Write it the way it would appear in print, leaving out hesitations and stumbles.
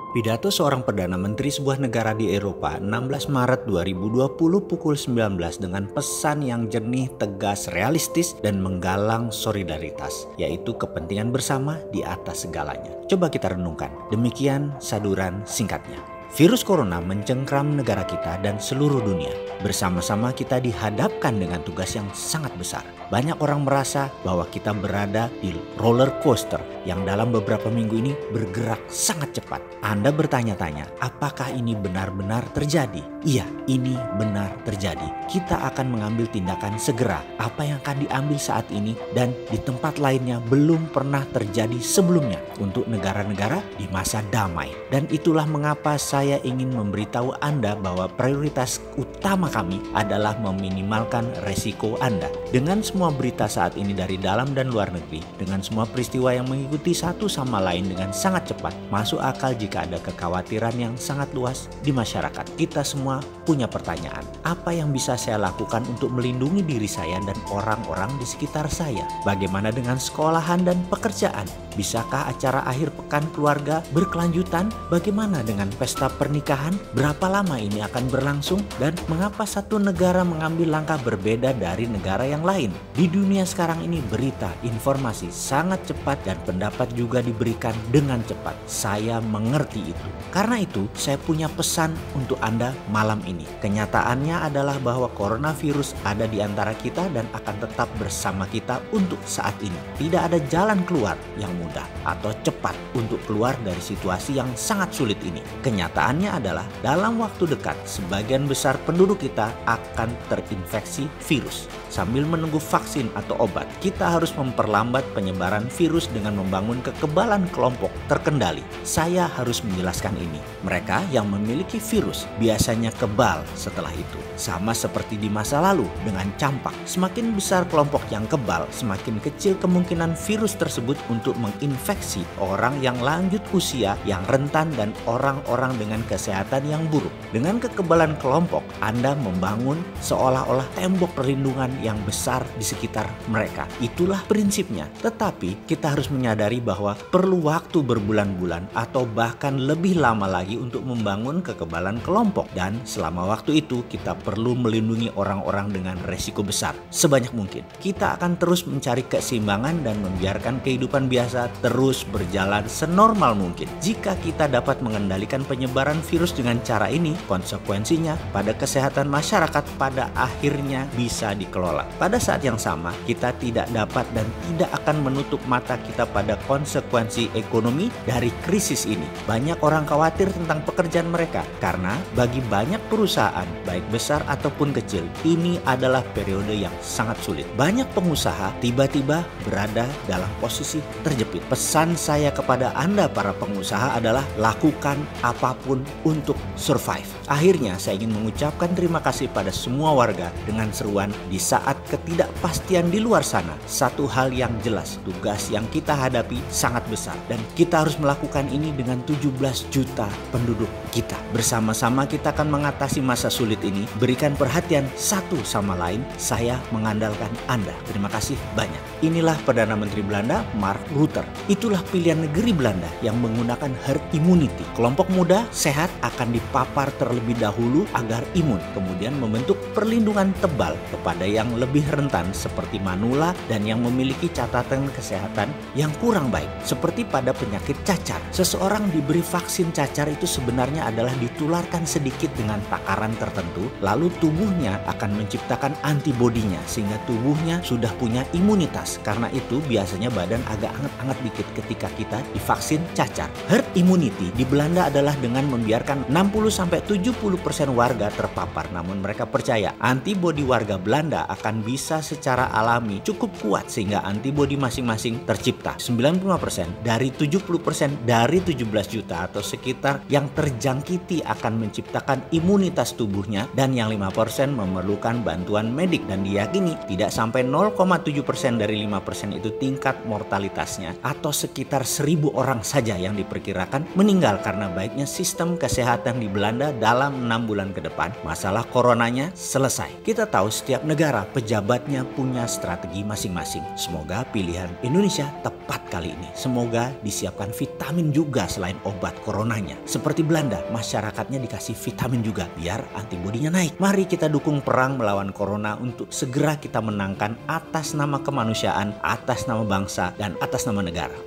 Pidato seorang Perdana Menteri sebuah negara di Eropa 16 Maret 2020 pukul 19 dengan pesan yang jernih, tegas, realistis, dan menggalang solidaritas, yaitu kepentingan bersama di atas segalanya. Coba kita renungkan, demikian saduran singkatnya. Virus corona mencengkram negara kita dan seluruh dunia. Bersama-sama kita dihadapkan dengan tugas yang sangat besar. Banyak orang merasa bahwa kita berada di roller coaster yang dalam beberapa minggu ini bergerak sangat cepat. Anda bertanya-tanya, apakah ini benar-benar terjadi? Iya, ini benar terjadi. Kita akan mengambil tindakan segera. Apa yang akan diambil saat ini dan di tempat lainnya belum pernah terjadi sebelumnya untuk negara-negara di masa damai. Dan itulah mengapa saya ingin memberitahu Anda bahwa prioritas utama kami adalah meminimalkan resiko Anda. Dengan semua berita saat ini dari dalam dan luar negeri, dengan semua peristiwa yang mengikuti satu sama lain dengan sangat cepat, masuk akal jika ada kekhawatiran yang sangat luas di masyarakat. Kita semua punya pertanyaan, apa yang bisa saya lakukan untuk melindungi diri saya dan orang-orang di sekitar saya? Bagaimana dengan sekolahan dan pekerjaan? Bisakah acara akhir pekan keluarga berkelanjutan? Bagaimana dengan pesta pernikahan? Berapa lama ini akan berlangsung? Dan mengapa satu negara mengambil langkah berbeda dari negara yang lain? Di dunia sekarang ini berita, informasi sangat cepat dan pendapat juga diberikan dengan cepat. Saya mengerti itu. Karena itu, saya punya pesan untuk Anda malam ini. Kenyataannya adalah bahwa coronavirus ada di antara kita dan akan tetap bersama kita untuk saat ini. Tidak ada jalan keluar yang mudah atau cepat untuk keluar dari situasi yang sangat sulit ini. Kenyataannya adalah dalam waktu dekat sebagian besar penduduk kita akan terinfeksi virus. Sambil menunggu vaksin atau obat, kita harus memperlambat penyebaran virus dengan membangun kekebalan kelompok terkendali. Saya harus menjelaskan ini. Mereka yang memiliki virus biasanya kebal setelah itu. Sama seperti di masa lalu dengan campak. Semakin besar kelompok yang kebal, semakin kecil kemungkinan virus tersebut untuk menginfeksi orang yang lanjut usia, yang rentan, dan orang-orang dengan kesehatan yang buruk. Dengan kekebalan kelompok, Anda membangun seolah-olah tembok perlindungan yang besar di sekitar mereka. Itulah prinsipnya. Tetapi kita harus menyadari bahwa perlu waktu berbulan-bulan atau bahkan lebih lama lagi untuk membangun kekebalan kelompok. Dan selama waktu itu kita perlu melindungi orang-orang dengan resiko besar sebanyak mungkin. Kita akan terus mencari keseimbangan dan membiarkan kehidupan biasa terus berjalan senormal mungkin. Jika kita dapat mengendalikan penyebaran virus dengan cara ini, konsekuensinya pada kesehatan masyarakat pada akhirnya bisa dikelola. Pada saat yang sama, kita tidak dapat dan tidak akan menutup mata kita pada konsekuensi ekonomi dari krisis ini. Banyak orang khawatir tentang pekerjaan mereka karena bagi banyak perusahaan, baik besar ataupun kecil, ini adalah periode yang sangat sulit. Banyak pengusaha tiba-tiba berada dalam posisi terjepit. Pesan saya kepada Anda para pengusaha adalah lakukan apapun untuk survive. Akhirnya saya ingin mengucapkan terima kasih pada semua warga dengan seruan di saat ketidakpastian di luar sana. Satu hal yang jelas, tugas yang kita hadapi sangat besar dan kita harus melakukan ini dengan 17 juta penduduk kita. Bersama-sama kita akan mengatasi masa sulit ini. Berikan perhatian satu sama lain. Saya mengandalkan Anda. Terima kasih banyak. Inilah Perdana Menteri Belanda, Mark Rutte. Itulah pilihan negeri Belanda yang menggunakan herd immunity. Kelompok muda sehat akan dipapar terlebih dahulu agar imun, kemudian membentuk perlindungan tebal kepada yang lebih rentan seperti manula dan yang memiliki catatan kesehatan yang kurang baik seperti pada penyakit cacar. Seseorang diberi vaksin cacar itu sebenarnya adalah ditularkan sedikit dengan takaran tertentu, lalu tubuhnya akan menciptakan antibodinya sehingga tubuhnya sudah punya imunitas. Karena itu biasanya badan agak hangat-hangat dikit ketika kita divaksin cacar. Herd immunity di Belanda adalah dengan membiarkan 60-70% warga terpapar, namun mereka percaya antibodi warga Belanda akan bisa secara alami cukup kuat sehingga antibodi masing-masing tercipta. 95% dari 70% dari 17 juta atau sekitar yang terjangkiti akan menciptakan imunitas tubuhnya, dan yang 5% memerlukan bantuan medik dan diyakini tidak sampai 0,7% dari 5% itu tingkat mortalitasnya atau sekitar 1.000 orang saja yang diperkirakan meninggal karena baiknya sistem kesehatan di Belanda dalam 6 bulan ke depan. Masalah coronanya selesai. Kita tahu setiap negara pejabatnya punya strategi masing-masing. Semoga pilihan Indonesia tepat kali ini. Semoga disiapkan vitamin juga selain obat coronanya. Seperti Belanda, masyarakatnya dikasih vitamin juga biar antibodinya naik. Mari kita dukung perang melawan corona untuk segera kita menangkan atas nama kemanusiaan, atas nama bangsa, dan atas nama negara.